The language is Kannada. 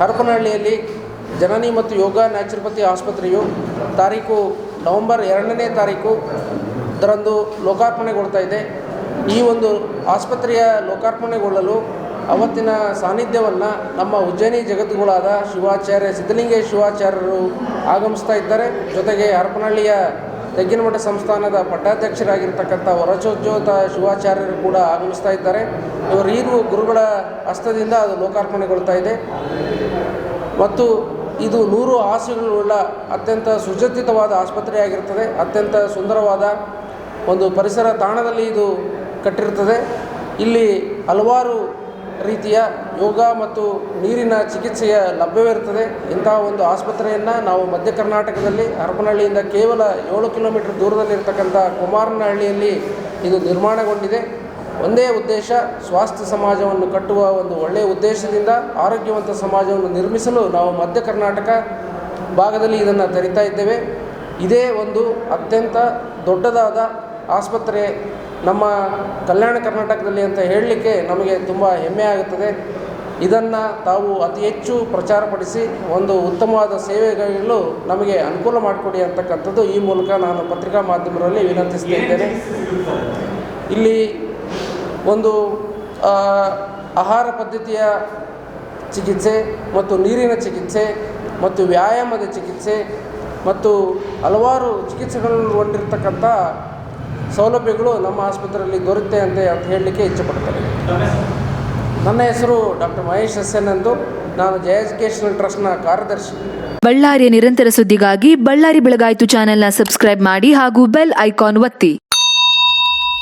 ಹರಪನಹಳ್ಳಿಯಲ್ಲಿ ಜನನಿ ಮತ್ತು ಯೋಗ ನ್ಯಾಚುರೋಪತಿ ಆಸ್ಪತ್ರೆಯು ತಾರೀಕು ನವೆಂಬರ್ 2ನೇ ತಾರೀಕು ಇದರಂದು ಲೋಕಾರ್ಪಣೆಗೊಳ್ತಾ ಇದೆ. ಈ ಒಂದು ಆಸ್ಪತ್ರೆಯ ಲೋಕಾರ್ಪಣೆಗೊಳ್ಳಲು ಅವತ್ತಿನ ಸಾನ್ನಿಧ್ಯವನ್ನು ನಮ್ಮ ಉಜ್ಜಯಿನಿ ಜಗದ್ಗುರುಗಳಾದ ಶಿವಾಚಾರ್ಯ ಸಿದ್ಧಲಿಂಗೇಶ ಶಿವಾಚಾರ್ಯರು ಆಗಮಿಸ್ತಾ ಇದ್ದಾರೆ. ಜೊತೆಗೆ ಹರಪನಹಳ್ಳಿಯ ತೆಗ್ಗಿನಮಠ ಸಂಸ್ಥಾನದ ಪಟ್ಟಾಧ್ಯಕ್ಷರಾಗಿರ್ತಕ್ಕಂಥ ವರಚೋಜ್ಯೋತ ಶಿವಾಚಾರ್ಯರು ಕೂಡ ಆಗಮಿಸ್ತಾ ಇದ್ದಾರೆ. ಇವರು ಗುರುಗಳ ಹಸ್ತದಿಂದ ಅದು ಲೋಕಾರ್ಪಣೆಗೊಳ್ತಾ ಇದೆ ಮತ್ತು ಇದು 100 ಹಾಸಿಗೆಗಳುಳ್ಳ ಅತ್ಯಂತ ಸುಸಜ್ಜಿತವಾದ ಆಸ್ಪತ್ರೆಯಾಗಿರ್ತದೆ. ಅತ್ಯಂತ ಸುಂದರವಾದ ಒಂದು ಪರಿಸರ ತಾಣದಲ್ಲಿ ಇದು ಕಟ್ಟಿರ್ತದೆ. ಇಲ್ಲಿ ಹಲವಾರು ರೀತಿಯ ಯೋಗ ಮತ್ತು ನೀರಿನ ಚಿಕಿತ್ಸೆಯ ಲಭ್ಯವಿರುತ್ತದೆ. ಇಂತಹ ಒಂದು ಆಸ್ಪತ್ರೆಯನ್ನು ನಾವು ಮಧ್ಯ ಕರ್ನಾಟಕದಲ್ಲಿ ಹರಪನಹಳ್ಳಿಯಿಂದ ಕೇವಲ 7 ಕಿಲೋಮೀಟರ್ ದೂರದಲ್ಲಿರ್ತಕ್ಕಂಥ ಕುಮಾರನಹಳ್ಳಿಯಲ್ಲಿ ಇದು ನಿರ್ಮಾಣಗೊಂಡಿದೆ. ಒಂದೇ ಉದ್ದೇಶ, ಸ್ವಾಸ್ಥ್ಯ ಸಮಾಜವನ್ನು ಕಟ್ಟುವ ಒಂದು ಒಳ್ಳೆಯ ಉದ್ದೇಶದಿಂದ ಆರೋಗ್ಯವಂತ ಸಮಾಜವನ್ನು ನಿರ್ಮಿಸಲು ನಾವು ಮಧ್ಯ ಕರ್ನಾಟಕ ಭಾಗದಲ್ಲಿ ಇದನ್ನು ತೆರಿತಾ ಇದ್ದೇವೆ. ಇದೇ ಒಂದು ಅತ್ಯಂತ ದೊಡ್ಡದಾದ ಆಸ್ಪತ್ರೆ ನಮ್ಮ ಕಲ್ಯಾಣ ಕರ್ನಾಟಕದಲ್ಲಿ ಅಂತ ಹೇಳಲಿಕ್ಕೆ ನಮಗೆ ತುಂಬ ಹೆಮ್ಮೆ ಆಗುತ್ತದೆ. ಇದನ್ನು ತಾವು ಅತಿ ಹೆಚ್ಚು ಪ್ರಚಾರಪಡಿಸಿ ಒಂದು ಉತ್ತಮವಾದ ಸೇವೆಗಳು ನಮಗೆ ಅನುಕೂಲ ಮಾಡಿಕೊಡಿ ಅಂತಕ್ಕಂಥದ್ದು ಈ ಮೂಲಕ ನಾನು ಪತ್ರಿಕಾ ಮಾಧ್ಯಮಗಳಲ್ಲಿ ವಿನಂತಿಸ್ತಾ ಇದ್ದೇನೆ. ಇಲ್ಲಿ ಒಂದು ಆಹಾರ ಪದ್ಧತಿಯ ಚಿಕಿತ್ಸೆ ಮತ್ತು ನೀರಿನ ಚಿಕಿತ್ಸೆ ಮತ್ತು ವ್ಯಾಯಾಮದ ಚಿಕಿತ್ಸೆ ಮತ್ತು ಹಲವಾರು ಚಿಕಿತ್ಸೆಗಳನ್ನು ಹೊಂದಿರತಕ್ಕಂಥ ಸೌಲಭ್ಯಗಳು ನಮ್ಮ ಆಸ್ಪತ್ರೆಯಲ್ಲಿ ದೊರೆಯುತ್ತೆ ಅಂತ ಹೇಳಲಿಕ್ಕೆ ಇಚ್ಛೆಪಡ್ತೇನೆ. ನನ್ನ ಹೆಸರು ಡಾಕ್ಟರ್ ಮಹೇಶ್ SN ಎಂದು. ನಾನು ಜಯ ಎಜುಕೇಷನಲ್ ಟ್ರಸ್ಟ್ನ ಕಾರ್ಯದರ್ಶಿ. ಬಳ್ಳಾರಿಯ ನಿರಂತರ ಸುದ್ದಿಗಾಗಿ ಬಳ್ಳಾರಿ ಬೆಳಗಾಯಿತು ಚಾನೆಲ್ನ ಸಬ್ಸ್ಕ್ರೈಬ್ ಮಾಡಿ ಹಾಗೂ ಬೆಲ್ ಐಕಾನ್ ಒತ್ತಿ.